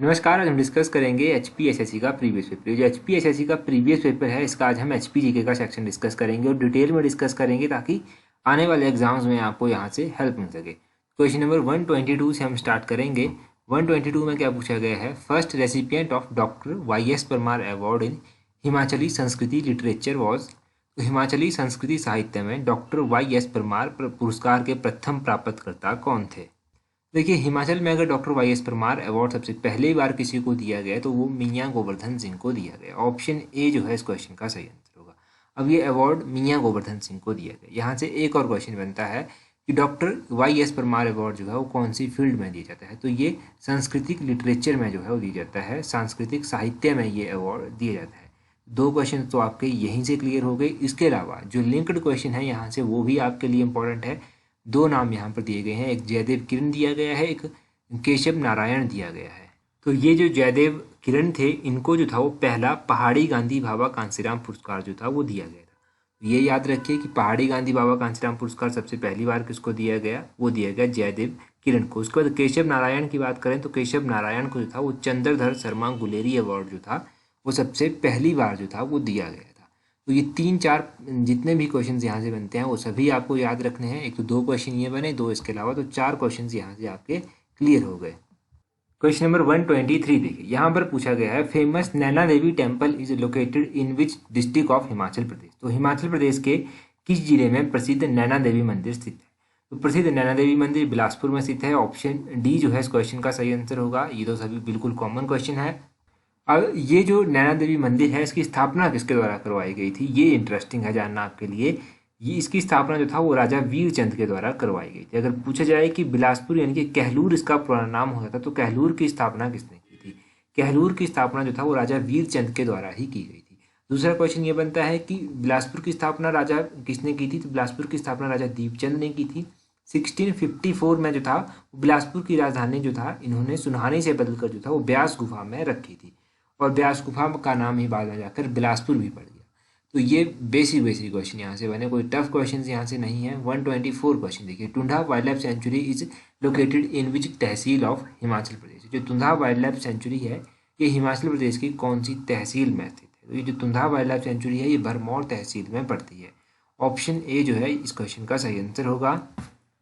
नमस्कार। आज हम डिस्कस करेंगे एचपीएसएससी का प्रीवियस पेपर। जो एचपीएसएससी का प्रीवियस पेपर है इसका आज हम एचपीजीके का सेक्शन डिस्कस करेंगे और डिटेल में डिस्कस करेंगे ताकि आने वाले एग्जाम्स में आपको यहाँ से हेल्प मिल सके। क्वेश्चन नंबर 122 से हम स्टार्ट करेंगे। 122 में क्या पूछा गया है? First recipient of doctor Y S. Parmar award in Himachali संस्कृति लिटरेचर वॉज। तो हिमाचली संस्कृति साहित्य में डॉक्टर वाई.एस. परमार पुरस्कार के प्रथम प्राप्तकर्ता कौन थे? देखिए, हिमाचल में अगर डॉक्टर वाई.एस. परमार अवार्ड सबसे पहली बार किसी को दिया गया तो वो मियाँ गोवर्धन सिंह को दिया गया। ऑप्शन ए जो है इस क्वेश्चन का सही आंसर होगा। अब ये अवार्ड मियाँ गोवर्धन सिंह को दिया गया। यहाँ से एक और क्वेश्चन बनता है कि डॉक्टर वाई.एस. परमार अवार्ड जो है वो कौन सी फील्ड में दिया जाता है? तो ये सांस्कृतिक लिटरेचर में जो है वो दिया जाता है, सांस्कृतिक साहित्य में ये अवार्ड दिया जाता है। दो क्वेश्चन तो आपके यहीं से क्लियर हो गए। इसके अलावा जो लिंक्ड क्वेश्चन है यहाँ से वो भी आपके लिए इंपॉर्टेंट है। दो नाम यहाँ पर दिए गए हैं, एक जयदेव किरण दिया गया है, एक केशव नारायण दिया गया है। तो ये जो जयदेव किरण थे इनको जो था वो पहला पहाड़ी गांधी बाबा कांसीराम पुरस्कार जो था वो दिया गया था। तो ये याद रखिए कि पहाड़ी गांधी बाबा कांसीराम पुरस्कार सबसे पहली बार किसको दिया गया? वो दिया गया जयदेव किरण को। उसके बाद केशव नारायण की बात करें तो केशव नारायण को जो था वो चंद्रधर शर्मा गुलेरी अवार्ड जो था वो सबसे पहली बार जो था वो दिया गया था। तो ये 3-4 जितने भी क्वेश्चन यहाँ से बनते हैं वो सभी आपको याद रखने हैं। एक तो 2 क्वेश्चन ये बने, 2 इसके अलावा, तो 4 क्वेश्चन यहाँ से आपके क्लियर हो गए। क्वेश्चन नंबर 123 देखिए, यहाँ पर पूछा गया है famous Naina Devi temple is located in which district of Himachal Pradesh. तो हिमाचल प्रदेश के किस जिले में प्रसिद्ध नैना देवी मंदिर स्थित है? तो प्रसिद्ध नैना देवी मंदिर बिलासपुर में स्थित है। ऑप्शन डी जो है इस क्वेश्चन का सही आंसर होगा। ये तो सभी बिल्कुल कॉमन क्वेश्चन है। अब ये जो नैना देवी मंदिर है इसकी स्थापना किसके द्वारा करवाई गई थी? ये इंटरेस्टिंग है जानना आपके लिए। ये इसकी स्थापना जो था वो राजा वीरचंद के द्वारा करवाई गई थी। अगर पूछा जाए कि बिलासपुर यानी कि कहलूर इसका पुराना नाम होता था तो कहलूर की स्थापना किसने की थी? कहलूर की स्थापना जो था वो राजा वीरचंद के द्वारा ही की गई थी। दूसरा क्वेश्चन ये बनता है कि बिलासपुर की स्थापना राजा किसने की थी? तो बिलासपुर की स्थापना राजा दीपचंद ने की थी। 1654 में जो था बिलासपुर की राजधानी जो था इन्होंने सुनहानी से बदलकर जो था वो ब्यास गुफा में रखी थी और ब्यास गुफा का नाम ही बाद में जाकर बिलासपुर भी पड़ गया। तो ये बेसिक क्वेश्चन यहाँ से बने, कोई टफ क्वेश्चन यहाँ से नहीं है। 124 क्वेश्चन देखिए, Tunda wild life sanctuary is located in which tehsil of Himachal Pradesh. जो टुंडा वाइल्ड लाइफ सेंचुरी है ये हिमाचल प्रदेश की कौन सी तहसील में स्थित है? तो ये जो टुंडा वाइल्ड लाइफ सेंचुरी है ये भरमौर तहसील में पड़ती है। ऑप्शन ए जो है इस क्वेश्चन का सही आंसर होगा।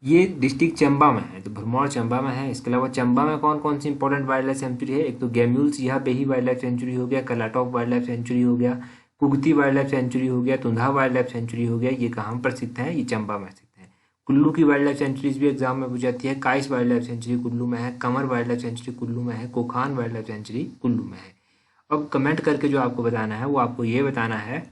ये डिस्ट्रिक्ट चंबा में है, तो भरमौर चंबा में है। इसके अलावा चंबा में कौन कौन सी इंपॉर्टेंट वाइल्ड लाइफ सेंचुरी है? एक तो गैम्यूल सिहा बेही वाइल्ड लाइफ सेंचुरी हो गया, कलाटॉप वाइल्ड लाइफ सेंचुरी हो गया, कुगती वाइल्ड लाइफ सेंचुरी हो गया, तुंधा वाइल्ड लाइफ सेंचुरी हो गया। ये कहाँ पर स्थित है? ये चंबा में स्थित है। कुल्लू की वाइल्ड लाइफ सेंचुरीज भी एग्जाम में पूछ जाती है। काइस वाइल्ड लाइफ सेंचुरी कुल्लू में है, कमर वाइल्ड लाइफ सेंचुरी कुल्लू में है, कोखान वाइल्ड लाइफ सेंचुरी कुल्लू में है। अब कमेंट करके जो आपको बताना है वो आपको ये बताना है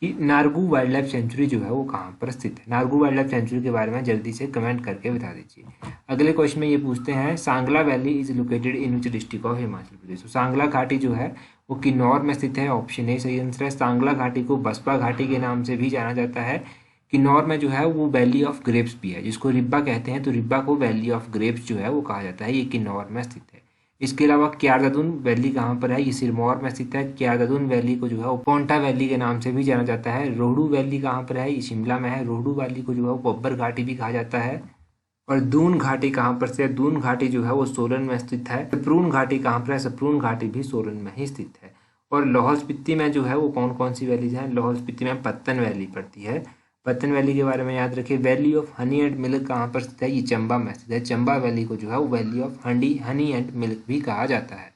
कि नारगू वाइल्ड लाइफ सेंचुरी जो है वो कहाँ पर स्थित है। नारगू वाइल्ड लाइफ सेंचुरी के बारे में जल्दी से कमेंट करके बता दीजिए। अगले क्वेश्चन में ये पूछते हैं Sangla valley is located in which district of Himachal Pradesh. तो सांगला घाटी जो है वो किन्नौर में स्थित है। ऑप्शन ए सही आंसर है। सांगला घाटी को बसपा घाटी के नाम से भी जाना जाता है। किन्नौर में जो है वो वैली ऑफ ग्रेप्स भी है, जिसको रिब्बा कहते हैं। तो रिब्बा को वैली ऑफ ग्रेप्स जो है वो कहा जाता है। ये किन्नौर में स्थित है। इसके अलावा क्यारदादुन वैली कहाँ पर है? ये सिरमौर में स्थित है। क्यारदादुन वैली को जो है वो पोंटा वैली के नाम से भी जाना जाता है। रोहडू वैली कहाँ पर है? ये शिमला में है। रोहडू वैली को जो है वो बब्बर घाटी भी कहा जाता है। और दून घाटी कहाँ पर से है? दून घाटी जो है वो सोलन में स्थित है। सप्रून घाटी कहाँ पर है? सप्रून घाटी भी सोलन में ही स्थित है। और लाहौल स्पीति में जो है वो कौन कौन सी वैलीज हैं? लाहौल स्पीति में पत्तन वैली पड़ती है। पत्तन वैली के बारे में याद रखिए। Valley of honey and milk कहाँ पर स्थित है? ये चंबा में स्थित है। चंबा वैली को जो है वो valley of honey and milk भी कहा जाता है।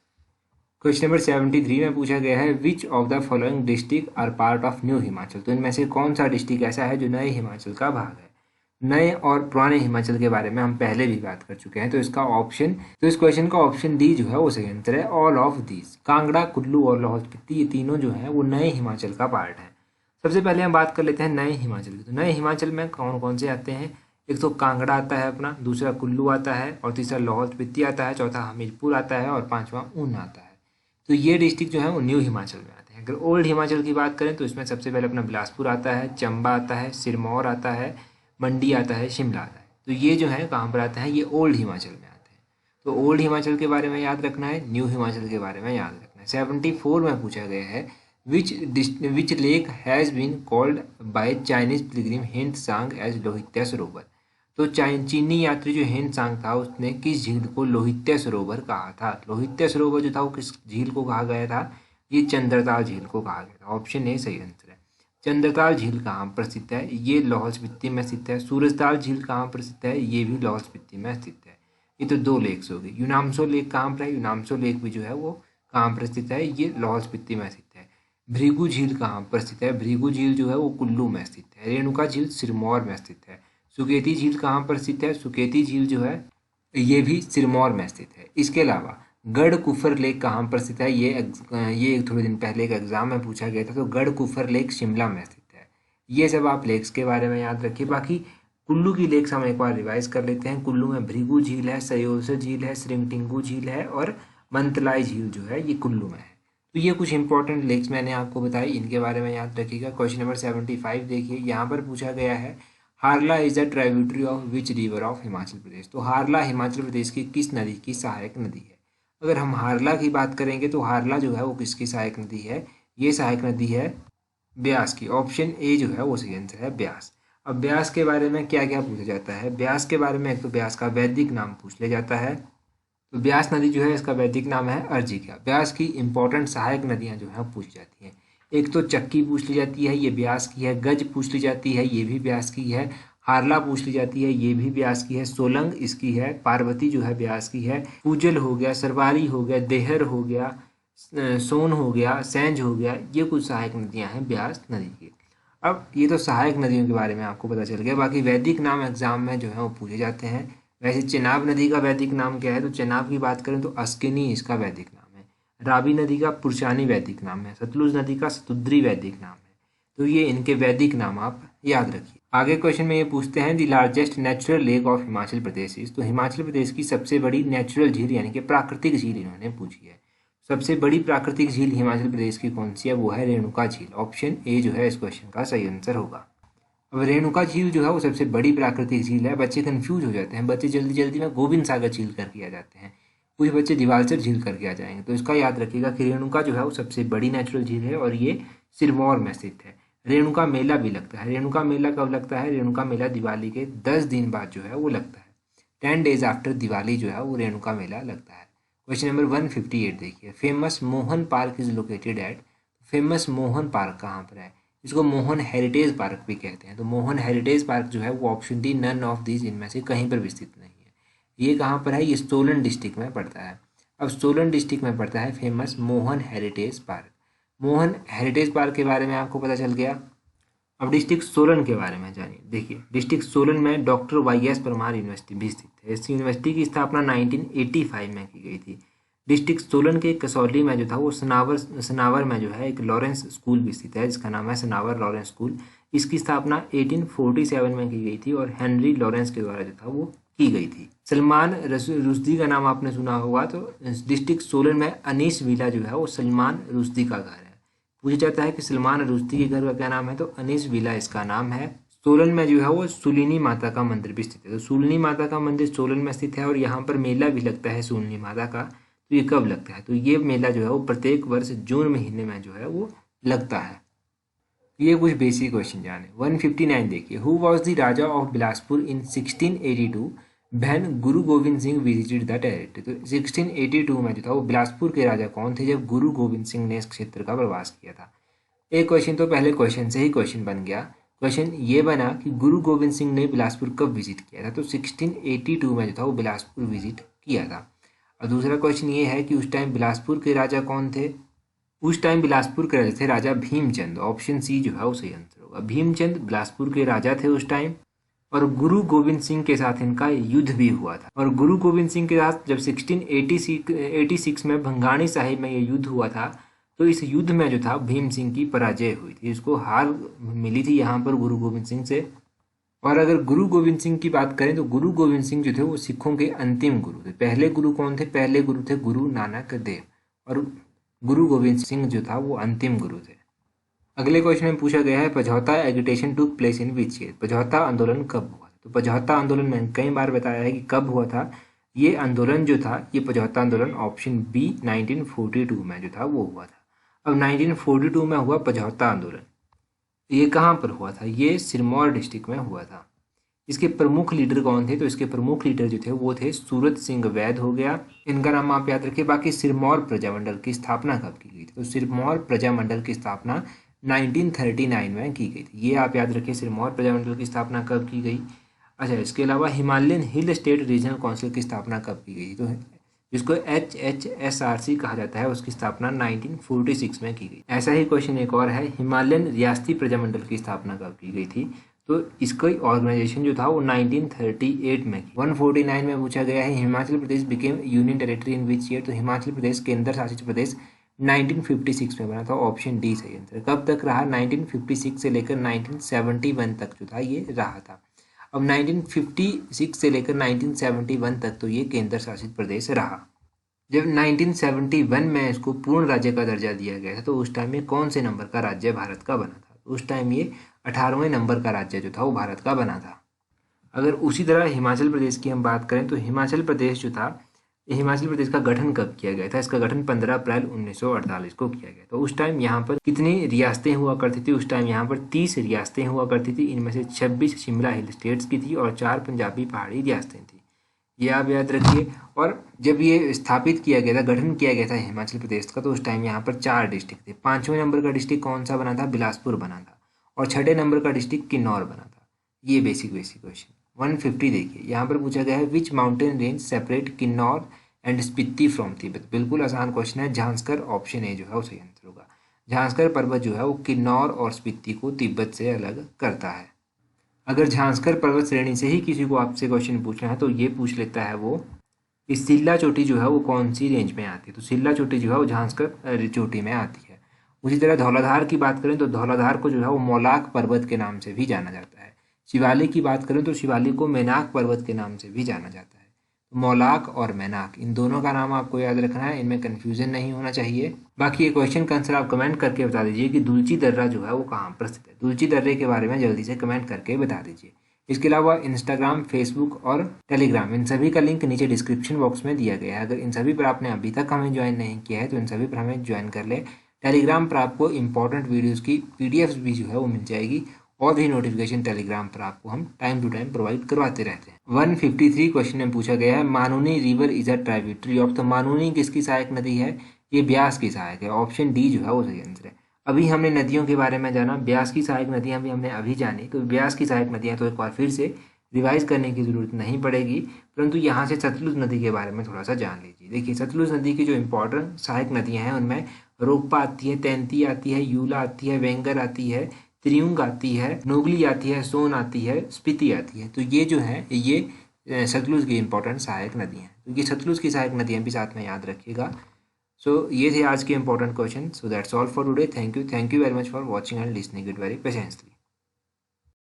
क्वेश्चन नंबर 73 में पूछा गया है which of the following district are part of new Himachal. तो इनमें से कौन सा डिस्ट्रिक्ट ऐसा है जो नए हिमाचल का भाग है? नए और पुराने हिमाचल के बारे में हम पहले भी बात कर चुके हैं। तो इस क्वेश्चन का ऑप्शन डी जो है वो सही आंसर है। All of these, Kangra, Kullu और लाहौल स्पीति, ये तीनों जो है वो नए हिमाचल का पार्ट है। सबसे पहले हम बात कर लेते हैं नए हिमाचल की। तो नए हिमाचल में कौन कौन से आते हैं? एक तो कांगड़ा आता है अपना, दूसरा कुल्लू आता है, और तीसरा लाहौल स्पीति आता है, चौथा हमीरपुर आता है और पांचवा ऊना आता है। तो ये डिस्ट्रिक्ट जो है वो न्यू हिमाचल में आते हैं। अगर ओल्ड हिमाचल की बात करें तो इसमें सबसे पहले अपना बिलासपुर आता है, चंबा आता है, सिरमौर आता है, मंडी आता है, शिमला आता है। तो ये जो है कहाँ पर आते हैं? ये ओल्ड हिमाचल में आते हैं। तो ओल्ड हिमाचल के बारे में याद रखना है, न्यू हिमाचल के बारे में याद रखना है। 74 में पूछा गया है which lake has been called by Chinese pilgrim Hiuen Tsang as लोहित्या सरोवर। तो चीनी यात्री जो हेन सांग था उसने किस झील को लोहित्य सरोवर कहा था? लोहित्य सरोवर जो था वो किस झील को कहा गया था? ये चंद्रताल झील को कहा गया था। ऑप्शन ए सही आंसर है। चंद्रताल झील कहाँ प्रसिद्ध है? ये लाहौल स्पीति में स्थित है। सूरजताल झील कहाँ प्रसिद्ध है? ये भी लाहौल स्पीति में स्थित है। ये तो 2 लेक्स हो गए। यूनामसो लेक कहाँ पर है? यूनामसो लेक भी जो है वो कहाँ पर स्थित है? ये लाहौल स्पीति में स्थित है। भृगु झील कहाँ पर स्थित है? भृगु झील जो है वो कुल्लू में स्थित है। रेणुका झील सिरमौर में स्थित है। सुकेती झील कहाँ पर स्थित है? सुकेती झील जो है ये भी सिरमौर में स्थित है। इसके अलावा गढ़ कुफर लेक कहाँ पर स्थित है? ये थोड़े दिन पहले एक एग्जाम में पूछा गया था। तो गढ़ कुफर लेक शिमला में स्थित है। ये सब आप लेक्स के बारे में याद रखिए। बाकी कुल्लू की लेक्स हम एक बार रिवाइज कर लेते हैं। कुल्लू में भृगु झील है, सयोसर झील है, श्रिंगटिंगू झील है और मंतलाई झील जो है ये कुल्लू में है। तो ये कुछ इंपॉर्टेंट लेक्स मैंने आपको बताई, इनके बारे में याद रखिएगा। क्वेश्चन नंबर 75 देखिए, यहाँ पर पूछा गया है Harla is the tributary of which river of Himachal Pradesh. तो हारला हिमाचल प्रदेश की किस नदी की सहायक नदी है? अगर हम हारला की बात करेंगे तो हारला जो है वो किसकी सहायक नदी है? ये सहायक नदी है ब्यास की। ऑप्शन ए जो है वो सही आंसर है, ब्यास। अब ब्यास के बारे में क्या क्या पूछा जाता है? ब्यास के बारे में एक तो ब्यास का वैदिक नाम पूछ लिया जाता है। तो ब्यास नदी जो है इसका वैदिक नाम है अर्जिका। ब्यास की इंपॉर्टेंट सहायक नदियाँ जो है पूछी जाती हैं। एक तो चक्की पूछ ली जाती है, ये ब्यास की है। गज पूछ ली जाती है, ये भी ब्यास की है। हारला पूछ ली जाती है, ये भी ब्यास की है। सोलंग इसकी है। पार्वती जो है ब्यास की है। पूजल हो गया, सरवारी हो गया, देहर हो गया, सोन हो गया, सैंज हो गया, ये कुछ सहायक नदियाँ हैं ब्यास नदी की। अब ये तो सहायक नदियों के बारे में आपको पता चल गया। बाकी वैदिक नाम एग्जाम में जो है वो पूछे जाते हैं। वैसे चेनाब नदी का वैदिक नाम क्या है? तो चेनाब की बात करें तो अस्किनी इसका वैदिक नाम है। रावी नदी का पुरुषानी वैदिक नाम है। सतलुज नदी का सतुद्री वैदिक नाम है। तो ये इनके वैदिक नाम आप याद रखिए। आगे क्वेश्चन में ये पूछते हैं the largest natural lake of Himachal Pradesh is. तो हिमाचल प्रदेश की सबसे बड़ी नेचुरल झील यानी कि प्राकृतिक झील इन्होंने पूछी है। सबसे बड़ी प्राकृतिक झील हिमाचल प्रदेश की कौन सी है? वो है रेणुका झील। ऑप्शन ए जो है इस क्वेश्चन का सही आंसर होगा। अब रेणुका झील जो है वो सबसे बड़ी प्राकृतिक झील है। बच्चे कंफ्यूज हो जाते हैं, बच्चे जल्दी जल्दी में गोविंद सागर झील करके आ जाते हैं, कुछ बच्चे दिवालचर झील करके आ जाएंगे। तो इसका याद रखिएगा कि रेणुका जो है वो सबसे बड़ी नेचुरल झील है और ये सिरमौर में स्थित है। रेणुका मेला भी लगता है। रेणुका मेला कब लगता है? रेणुका मेला दिवाली के 10 दिन बाद जो है वो लगता है। 10 days आफ्टर दिवाली जो है वो रेणुका मेला लगता है। क्वेश्चन नंबर 158 देखिए, famous Mohan park is located at. Famous Mohan park कहाँ पर है? इसको मोहन हेरिटेज पार्क भी कहते हैं। तो मोहन हेरिटेज पार्क जो है वो option D none of these इनमें से कहीं पर भी स्थित नहीं है। ये कहाँ पर है? ये सोलन डिस्ट्रिक्ट में पड़ता है। अब सोलन डिस्ट्रिक्ट में पड़ता है famous Mohan heritage park. Mohan heritage park के बारे में आपको पता चल गया। अब डिस्ट्रिक्ट सोलन के बारे में जानिए। देखिए, डिस्ट्रिक्ट सोलन में डॉक्टर YS परमार यूनिवर्सिटी भी स्थित है। इस यूनिवर्सिटी की स्थापना 1985 में की गई थी। डिस्ट्रिक्ट सोलन के कसौली में जो था वो सनावर में जो है एक लॉरेंस स्कूल भी स्थित है, जिसका नाम है सनावर लॉरेंस स्कूल। इसकी स्थापना 1847 में की गई थी और हेनरी लॉरेंस के द्वारा जो था वो की गई थी। सलमान रुश्दी का नाम आपने सुना होगा। तो डिस्ट्रिक्ट सोलन में अनीस विला जो है वो सलमान रुश्दी का घर है। पूछा जाता है कि सलमान रुश्दी के घर का क्या नाम है? तो अनीस विला इसका नाम है। सोलन में जो है वो सुलिनी माता का मंदिर भी स्थित है। तो सुलिनी माता का मंदिर सोलन में स्थित है और यहाँ पर मेला भी लगता है सुलिनी माता का। तो ये कब लगता है? तो ये मेला जो है वो प्रत्येक वर्ष जून महीने में जो है वो लगता है। ये कुछ बेसिक क्वेश्चन जाने। 159 देखिए, who was the raja of Bilaspur in 1682 when Guru Gobind Singh visited the territory. तो 1682 में जो था वो बिलासपुर के राजा कौन थे जब गुरु गोविंद सिंह ने इस क्षेत्र का प्रवास किया था? एक क्वेश्चन तो पहले क्वेश्चन से ही क्वेश्चन बन गया। क्वेश्चन ये बना कि गुरु गोविंद सिंह ने बिलासपुर कब विजिट किया था? तो 1682 में जो था वो बिलासपुर विजिट किया था। और दूसरा क्वेश्चन ये है कि उस टाइम बिलासपुर के राजा कौन थे? उस टाइम बिलासपुर के राजा थे राजा भीमचंद। ऑप्शन सी जो है वो सही आंसर होगा। भीमचंद बिलासपुर के राजा थे उस टाइम और गुरु गोविंद सिंह के साथ इनका युद्ध भी हुआ था। और गुरु गोविंद सिंह के साथ जब 1686 में भंगाणी साहिब में ये युद्ध हुआ था, तो इस युद्ध में जो था भीम सिंह की पराजय हुई थी। इसको हार मिली थी यहाँ पर गुरु गोविंद सिंह से। और अगर गुरु गोविंद सिंह की बात करें तो गुरु गोविंद सिंह जो थे वो सिखों के अंतिम गुरु थे। पहले गुरु कौन थे? पहले गुरु थे गुरु नानक देव और गुरु गोविंद सिंह जो था वो अंतिम गुरु थे। अगले क्वेश्चन में पूछा गया है Pajhota agitation took place in which year. Pajhota आंदोलन कब हुआ? तो पझौता आंदोलन मैंने कई बार बताया है कि कब हुआ था। ये आंदोलन जो था, ये पझौता आंदोलन ऑप्शन बी 1942 में जो था वो हुआ था। अब 1942 में हुआ पझौता आंदोलन। ये कहाँ पर हुआ था? ये सिरमौर डिस्ट्रिक्ट में हुआ था। इसके प्रमुख लीडर कौन थे? तो इसके प्रमुख लीडर जो थे वो थे सूरत सिंह वैद हो गया, इनका नाम आप याद रखिए। बाकी सिरमौर प्रजामंडल की स्थापना कब की गई थी? तो सिरमौर प्रजामंडल की स्थापना 1939 में की गई थी। ये आप याद रखिए, सिरमौर प्रजामंडल की स्थापना कब की गई। अच्छा, इसके अलावा Himalayan hill state regional council की स्थापना कब की गई? तो जिसको HHSRC कहा जाता है, उसकी स्थापना 1946 में की गई। ऐसा ही क्वेश्चन एक और है, हिमालयन रियासती प्रजामंडल की स्थापना कब की गई थी? तो इसका ऑर्गेनाइजेशन जो था वो 1938 में की। 149 में पूछा गया है, Himachal Pradesh became union territory in which year? तो हिमाचल प्रदेश केंद्र शासित प्रदेश 1956 में बना था। ऑप्शन डी सही आंसर। कब तक रहा? 1956 से लेकर 1971 तक जो था ये रहा था। अब 1956 से लेकर 1971 तक तो ये केंद्र शासित प्रदेश रहा। जब 1971 में इसको पूर्ण राज्य का दर्जा दिया गया था तो उस टाइम में कौन से नंबर का राज्य भारत का बना था? उस टाइम ये 18वें नंबर का राज्य जो था वो भारत का बना था। अगर उसी तरह हिमाचल प्रदेश की हम बात करें तो हिमाचल प्रदेश जो था, हिमाचल प्रदेश का गठन कब किया गया था? इसका गठन 15 अप्रैल 1948 को किया गया। तो उस टाइम यहाँ पर कितनी रियासतें हुआ करती थी? उस टाइम यहाँ पर 30 रियासतें हुआ करती थी। इनमें से 26 शिमला हिल स्टेट्स की थी और 4 पंजाबी पहाड़ी रियासतें थी। ये आप याद रखिए। और जब ये स्थापित किया गया था, गठन किया गया था हिमाचल प्रदेश का, तो उस टाइम यहाँ पर 4 डिस्ट्रिक्ट थे। 5वें नंबर का डिस्ट्रिक्ट कौन सा बना था? बिलासपुर बना था। और 6ठे नंबर का डिस्ट्रिक्ट किन्नौर बना था। ये बेसिक क्वेश्चन 150 देखिए, यहाँ पर पूछा गया है which mountain range separate Kinnaur and Spiti from Tibet. बिल्कुल आसान क्वेश्चन है। झांसकर ऑप्शन ए जो है वो सही आंसर होगा। झांसकर पर्वत जो है वो किन्नौर और स्पीति को तिब्बत से अलग करता है। अगर झांसकर पर्वत श्रेणी से ही किसी को आपसे क्वेश्चन पूछना है तो ये पूछ लेता है वो कि सिल्ला चोटी जो है वो कौन सी रेंज में आती है? तो सिल्ला चोटी जो है वो झांसकर चोटी में आती है। उसी तरह धौलाधार की बात करें तो धौलाधार को जो है वो मौलाक पर्वत के नाम से भी जाना जाता है। शिवालिक की बात करें तो शिवालिक को मैनाक पर्वत के नाम से भी जाना जाता है। मौलाक और मैनाक, इन दोनों का नाम आपको याद रखना है, इनमें कंफ्यूजन नहीं होना चाहिए। बाकी ये क्वेश्चन का आंसर आप कमेंट करके बता दीजिए कि दुलची दर्रा जो है वो कहाँ पर स्थित है। दुलची दर्रे के बारे में जल्दी से कमेंट करके बता दीजिए। इसके अलावा इंस्टाग्राम, फेसबुक और टेलीग्राम, इन सभी का लिंक नीचे डिस्क्रिप्शन बॉक्स में दिया गया है। अगर इन सभी पर आपने अभी तक हमें ज्वाइन नहीं किया है तो इन सभी पर हमें ज्वाइन कर ले। टेलीग्राम पर आपको इंपॉर्टेंट वीडियोज़ की PDF भी जो है वो मिल जाएगी और भी नोटिफिकेशन टेलीग्राम पर आपको हम टाइम टू टाइम प्रोवाइड करवाते रहते हैं। 153 क्वेश्चन में पूछा गया है Manuni river is a tributary of. तो मानुनी किसकी सहायक नदी है? ये ब्यास की सहायक है। ऑप्शन डी जो है वो सही आंसर है। अभी हमने नदियों के बारे में जाना, ब्यास की सहायक नदियाँ भी हमने अभी जानी। तो ब्यास की सहायक नदियाँ तो एक बार फिर से रिवाइज करने की ज़रूरत नहीं पड़ेगी, परंतु यहाँ से सतलुज नदी के बारे में थोड़ा सा जान लीजिए। देखिए, सतलुज नदी की जो इंपॉर्टेंट सहायक नदियाँ हैं उनमें रोकपा आती है, तैंती आती है, यूला आती है, वेंगर आती है, त्रियुंग आती है, नोगली आती है, सोन आती है, स्पीति आती है। तो ये जो है ये सतलुज की इंपॉर्टेंट सहायक नदियाँ हैं। तो ये सतलुज की सहायक नदियाँ भी साथ में याद रखिएगा। सो ये थे आज के important question. So that's all for today. Thank you very much for watching and listening it very patiently.